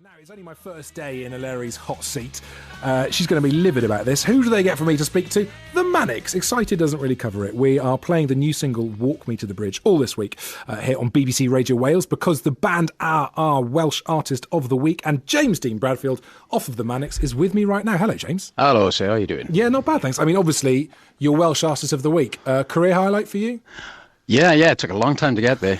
Now, it's only my first day in Ilari's hot seat. She's going to be livid about this. Who do they get for me to speak to? The Manics. Excited doesn't really cover it. We are playing the new single Walk Me to the Bridge all this week here on BBC Radio Wales because the band are our Welsh Artist of the Week, and James Dean Bradfield, off of the Manics, is with me right now. Hello, James. Hello, sir. How are you doing? Yeah, not bad, thanks. I mean, obviously, you're Welsh Artist of the Week. Career highlight for you? Yeah, it took a long time to get there.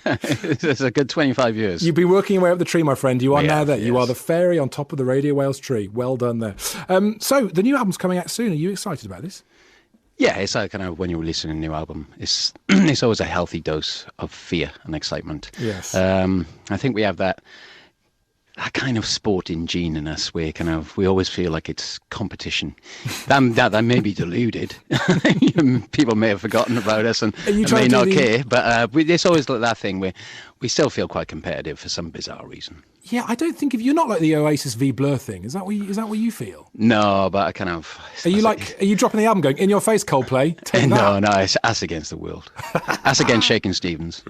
It's a good 25 years. You've been working your way up the tree, my friend. You are now there. Yes. You are the fairy on top of the Radio Wales tree. Well done there. So, the new album's coming out soon. Are you excited about this? Yeah, it's like kind of when you're releasing a new album, it's it's always a healthy dose of fear and excitement. Yes. I think we have that kind of sporting gene in us where kind of we always feel like it's competition. That may be deluded. People may have forgotten about us and may not care, but it's always like that thing where we still feel quite competitive for some bizarre reason. Yeah, I don't think you're not like the Oasis v Blur thing. Is that what you feel? No, but I kind of. Are you dropping the album going, in your face, Coldplay? Take that. No, it's us against the world. Us against Shakin' Stevens.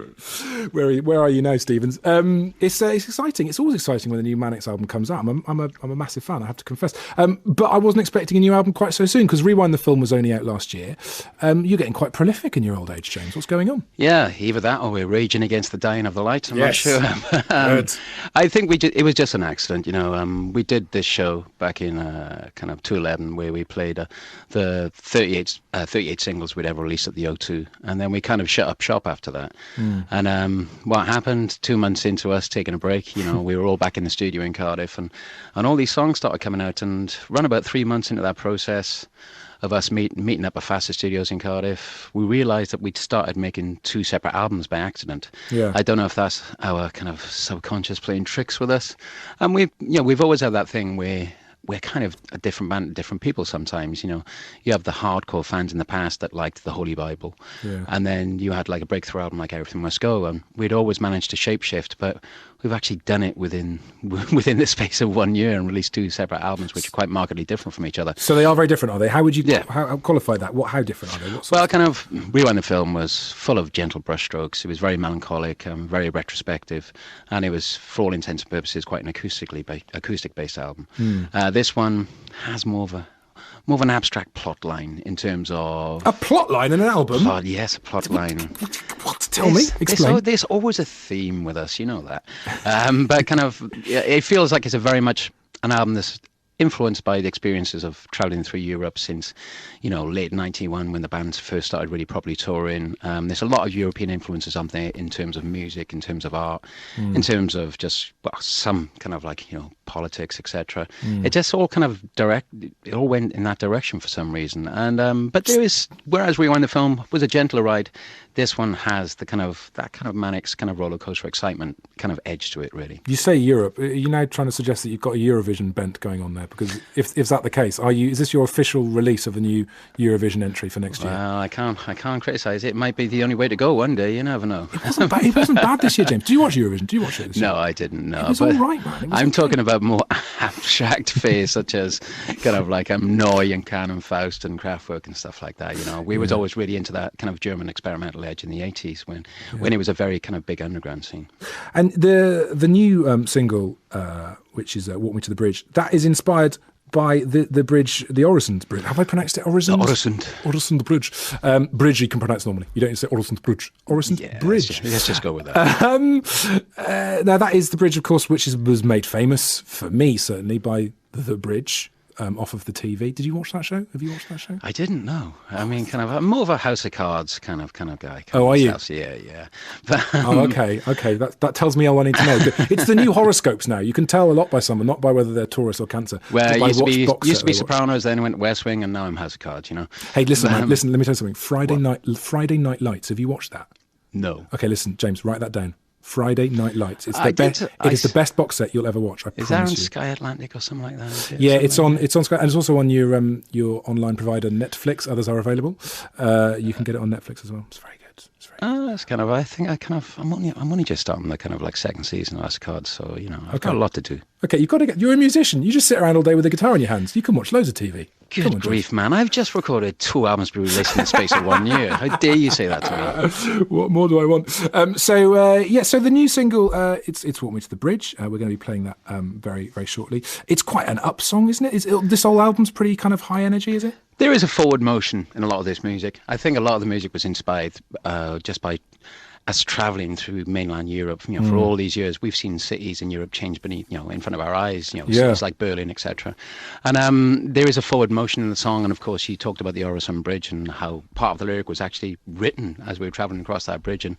Where are you now, Stevens? It's exciting. It's always exciting when the new Manics album comes out. I'm a massive fan, I have to confess. But I wasn't expecting a new album quite so soon because Rewind the Film was only out last year. You're getting quite prolific in your old age, James. What's going on? Yeah, either that or we're raging against the dying of the light. I'm not sure. Good. I think it was just an accident, we did this show back in kind of 2011 where we played the 38 singles we'd ever released at the O2, and then we kind of shut up shop after that. And what happened 2 months into us taking a break, we were all back in the studio in Cardiff, and all these songs started coming out, and run about 3 months into that process of us meeting up at Faster Studios in Cardiff, we realised that we'd started making two separate albums by accident. Yeah. I don't know if that's our kind of subconscious playing tricks with us. And we've always had that thing where we're kind of a different band to different people sometimes. You have the hardcore fans in the past that liked the Holy Bible. Yeah. And then you had like a breakthrough album like Everything Must Go, and we'd always managed to shapeshift, but we've actually done it within the space of 1 year and released two separate albums which are quite markedly different from each other. So they are very different, are they? How would you how qualify that? How different are they? Well, kind of Rewind the Film was full of gentle brushstrokes. It was very melancholic, very retrospective, and it was, for all intents and purposes, quite an acoustic-based album. This one has more of an abstract plot line in terms of... A plot line in an album? Yes, a plot line. What? Tell me. Explain. There's always a theme with us, you know that. But kind of, it feels like it's a very much an album that's influenced by the experiences of travelling through Europe since, late 91 when the band first started really properly touring. There's a lot of European influences on there in terms of music, in terms of art, in terms of just some kind of like, politics, etc. It just all kind of it all went in that direction for some reason. And but whereas Rewind the Film was a gentler ride, this one has that kind of Manics kind of roller coaster excitement kind of edge to it, really. You say Europe. Are you now trying to suggest that you've got a Eurovision bent going on there? Because if that the case, is this your official release of the new Eurovision entry for next year? Well, I can't criticise it. It might be the only way to go one day. You never know. It wasn't bad this year, James. Do you watch Eurovision? Do you watch it this year? No, I didn't. No, it was all right, man. I'm talking about more abstract fears, such as kind of like Neu! And Can and Faust and Kraftwerk and stuff like that. We was always really into that kind of German experimental edge in the 80s when it was a very kind of big underground scene. And the new single, which is Walk Me to the Bridge, that is inspired by the bridge, the Oresund Bridge. Have I pronounced it Oresund? Oresund Bridge. Bridge you can pronounce normally. You don't say Oresund Bridge. Oresund Bridge. Let's just go with that. Now, that is the bridge, of course, which was made famous, for me certainly, by The Bridge. Off of the TV. Did you watch that show? Have you watched that show? I didn't know. I mean, I'm more of a House of Cards kind of guy. Oh, are you? Yeah. Okay. That tells me all I need to know. It's the new horoscopes now. You can tell a lot by someone, not by whether they're Taurus or Cancer. Well, it used to be Sopranos, then went West Wing, and now I'm House of Cards. Hey, listen. Let me tell you something. Friday Night Lights. Have you watched that? No. Okay, listen, James. Write that down. Friday Night Lights. It is the best box set you'll ever watch. Is that on Sky Atlantic or something like that? Yeah, it's on Sky, and it's also on your online provider Netflix. Others are available. You can get it on Netflix as well. It's very good. It's very good. That's kind of. I think I'm only just starting the kind of like second season of House of Cards, so I've got a lot to do. Okay, you've got to get. You're a musician. You just sit around all day with a guitar in your hands. You can watch loads of TV. Good grief, man! I've just recorded 2 albums to be released in the space of 1 year. How dare you say that to me? What more do I want? So the new single, it's "Walk Me to the Bridge." We're going to be playing that very, very shortly. It's quite an up song, isn't it? This whole album's pretty kind of high energy, is it? There is a forward motion in a lot of this music. I think a lot of the music was inspired just by us travelling through mainland Europe. For all these years, we've seen cities in Europe change beneath, in front of our eyes. Cities like Berlin, etc. And there is a forward motion in the song. And of course, she talked about the Öresund Bridge and how part of the lyric was actually written as we were travelling across that bridge. And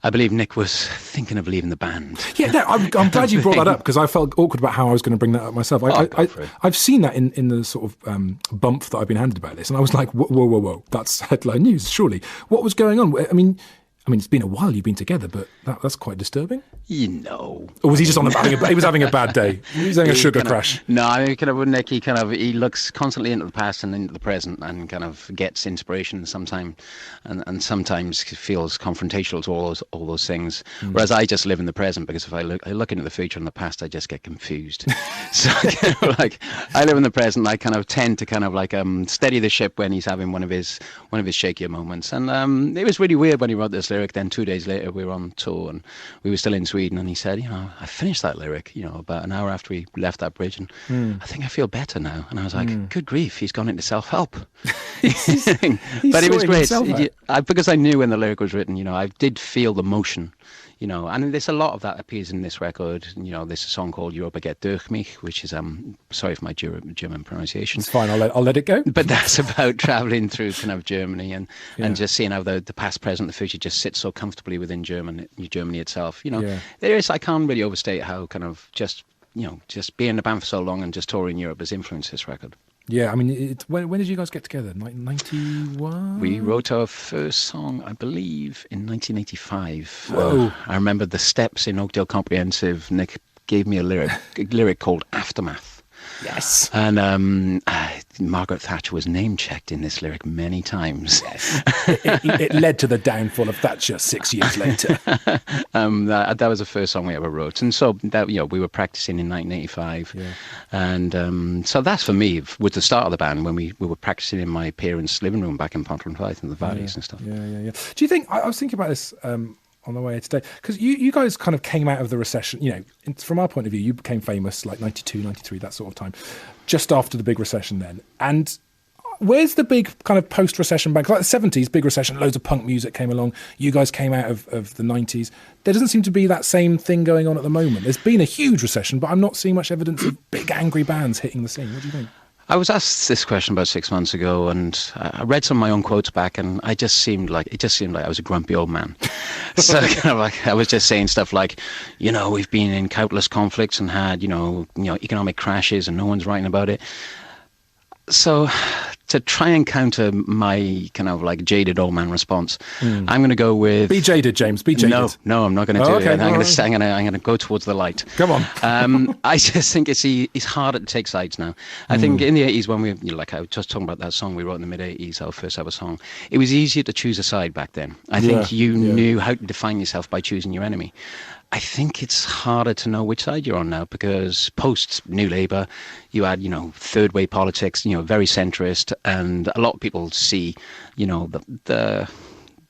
I believe Nick was thinking of leaving the band. Yeah, no, I'm glad you brought that up because I felt awkward about how I was going to bring that up myself. I've seen that in the sort of bump that I've been handed about this, and I was like, whoa, that's headline news, surely. What was going on? I mean, it's been a while you've been together, but that's quite disturbing. Or was he just he was having a bad day? He was having a sugar crash. No, I mean, kind of with Nick, he looks constantly into the past and into the present, and kind of gets inspiration sometimes, and sometimes feels confrontational to all those things. Whereas I just live in the present because if I look into the future and the past, I just get confused. So kind of like I live in the present. I kind of tend to kind of like steady the ship when he's having one of his shakier moments. And it was really weird when he wrote this lyric. Then 2 days later, we were on tour and we were still in Sweden, and he said, I finished that lyric, about an hour after we left that bridge, and I think I feel better now. And I was like, good grief, he's gone into self-help. But it was great because I knew when the lyric was written, I did feel the motion. And there's a lot of that appears in this record. There's a song called Europa geht durch mich, which is, sorry for my German pronunciation. It's fine, I'll let it go. But that's about travelling through kind of Germany and just seeing how the past, present, the future just sits so comfortably within Germany itself. There is, I can't really overstate how kind of just being in the band for so long and just touring Europe has influenced this record. Yeah, I mean, when did you guys get together? 91? We wrote our first song, I believe, in 1985. Whoa. I remember the steps in Oakdale Comprehensive. Nick gave me a lyric called Aftermath. Yes. And Margaret Thatcher was name-checked in this lyric many times. Yes. it led to the downfall of Thatcher 6 years later. That was the first song we ever wrote. And so that we were practicing in 1985. Yeah. And so that's, for me, was the start of the band when we were practicing in my parents' living room back in Pontypridd in the valleys and stuff. Yeah. Do you think, I was thinking about this on the way here today, because you guys kind of came out of the recession, from our point of view, you became famous like 92, 93, that sort of time, just after the big recession then. And where's the big kind of post-recession band? Like the 70s, big recession, loads of punk music came along. You guys came out of the 90s. There doesn't seem to be that same thing going on at the moment. There's been a huge recession, but I'm not seeing much evidence of big angry bands hitting the scene. What do you think? I was asked this question about 6 months ago, and I read some of my own quotes back, and it just seemed like I was a grumpy old man. So kind of like I was just saying stuff like, we've been in countless conflicts and had, economic crashes, and no one's writing about it. So to try and counter my kind of like jaded old man response, I'm going to go with... Be jaded, James, be jaded. No, I'm not going to do it. I'm going to go towards the light. Come on. I just think it's harder to take sides now. I think in the 80s when I was just talking about that song we wrote in the mid-80s, our first ever song, it was easier to choose a side back then. I think you knew how to define yourself by choosing your enemy. I think it's harder to know which side you're on now because post New Labour, you had, third way politics, very centrist, and a lot of people see, the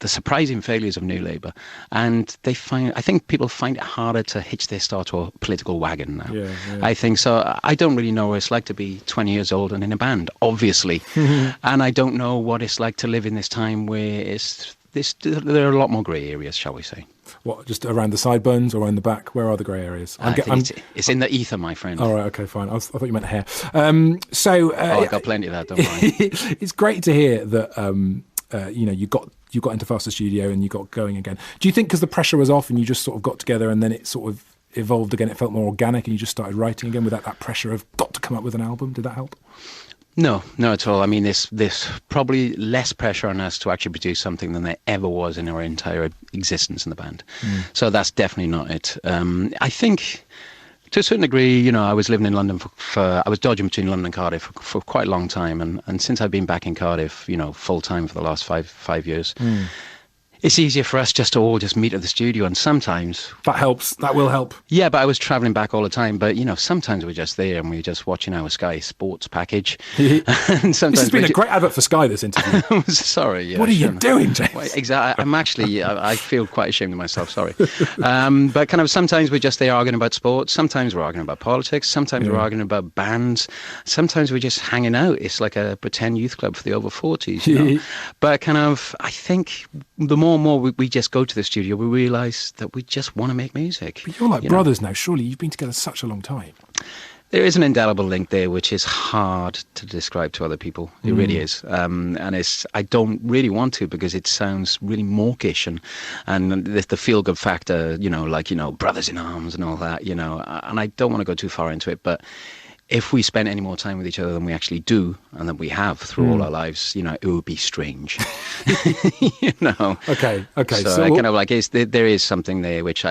surprising failures of New Labour, and I think people find it harder to hitch their start to a political wagon now. Yeah. I think so. I don't really know what it's like to be 20 years old and in a band, obviously, and I don't know what it's like to live in this time where there are a lot more grey areas, shall we say. What, just around the sideburns or around the back? Where are the grey areas? It's in the ether, my friend. All right, okay, fine. I thought you meant hair. I've got plenty of that, don't worry. It's great to hear that, you got into Faster Studio and you got going again. Do you think because the pressure was off and you just sort of got together and then it sort of evolved again, it felt more organic and you just started writing again without that pressure of got to come up with an album? Did that help? No, not at all. I mean, there's probably less pressure on us to actually produce something than there ever was in our entire existence in the band. So that's definitely not it. I think, to a certain degree, I was living in London I was dodging between London and Cardiff for quite a long time. And since I've been back in Cardiff, full time for the last five years, It's easier for us just to all just meet at the studio, and sometimes That helps. That will help. yeah, but I was travelling back all the time. But sometimes we're just there and we're just watching our Sky Sports package. And sometimes This has been a great advert for Sky, this interview. Sorry, yeah, What are you doing, James? Well, exactly. I'm actually. I feel quite ashamed of myself. Sorry, but kind of sometimes we're just there arguing about sports. Sometimes we're arguing about politics. Sometimes we're arguing about bands. Sometimes we're just hanging out. It's like a pretend youth club for the over 40s. But kind of, I think the more and more we just go to the studio, we realise that we just want to make music. But you're like brothers now. Surely you've been together such a long time. There is an indelible link there, which is hard to describe to other people. It really is, and I don't really want to because it sounds really mawkish and the feel-good factor, brothers in arms and all that, and I don't want to go too far into it, but if we spent any more time with each other than we actually do and that we have through all our lives, it would be strange. Okay. So I kind of like there is something there which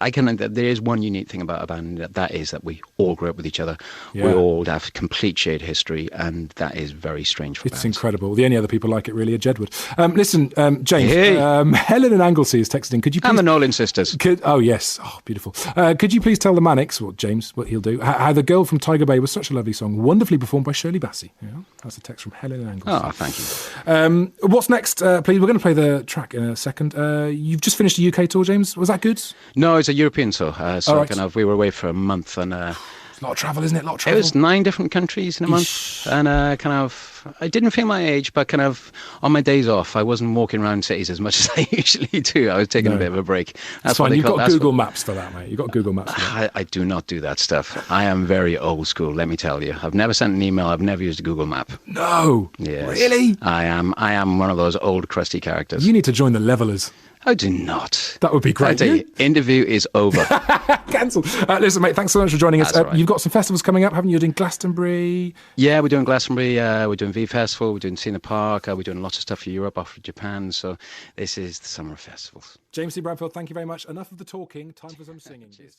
there is one unique thing about a band that is that we all grew up with each other. Yeah. We all have complete shared history, and that is very strange for It's bands. incredible. The only other people like it really are Jedward. Listen, James, Hey. Helen and Anglesey is texting. Could you please... And the Nolan sisters. Oh, yes. Oh, beautiful. Could you please tell the Manics, well, James, what he'll do, how The Girl from Tiger Bay was such a lovely song, wonderfully performed by Shirley Bassey. Yeah, that's a text from Helen and Anglesey. Oh, thank you. What's next, please? We're going to play the track in a second. You've just finished a UK tour, James. Was that good? No, it's a European tour. So right. kind of, we were away for a month, and It's a lot of travel, isn't it? A lot of it travel. was 9 different countries in a month, and kind of, I didn't feel my age, but kind of on my days off, I wasn't walking around cities as much as I usually do. I was taking a bit of a break. That's fine. You've got Google Maps for that, mate. You've got Google Maps for that. I do not do that stuff. I am very old school, let me tell you. I've never sent an email. I've never used a Google Map. No. Yes. Really? I am one of those old crusty characters. You need to join the Levelers. I do not. That would be great. I tell you, interview is over. Cancel. Listen, mate, thanks so much for joining us. That's all right. You've got some festivals coming up, haven't you? You're doing Glastonbury. Yeah, we're doing Glastonbury, we're doing V Festival, we're doing Cena Park, we're doing lots of stuff for Europe, off for Japan. So this is the summer of festivals. James C. Bradfield, thank you very much. Enough of the talking. Time for some singing. This is...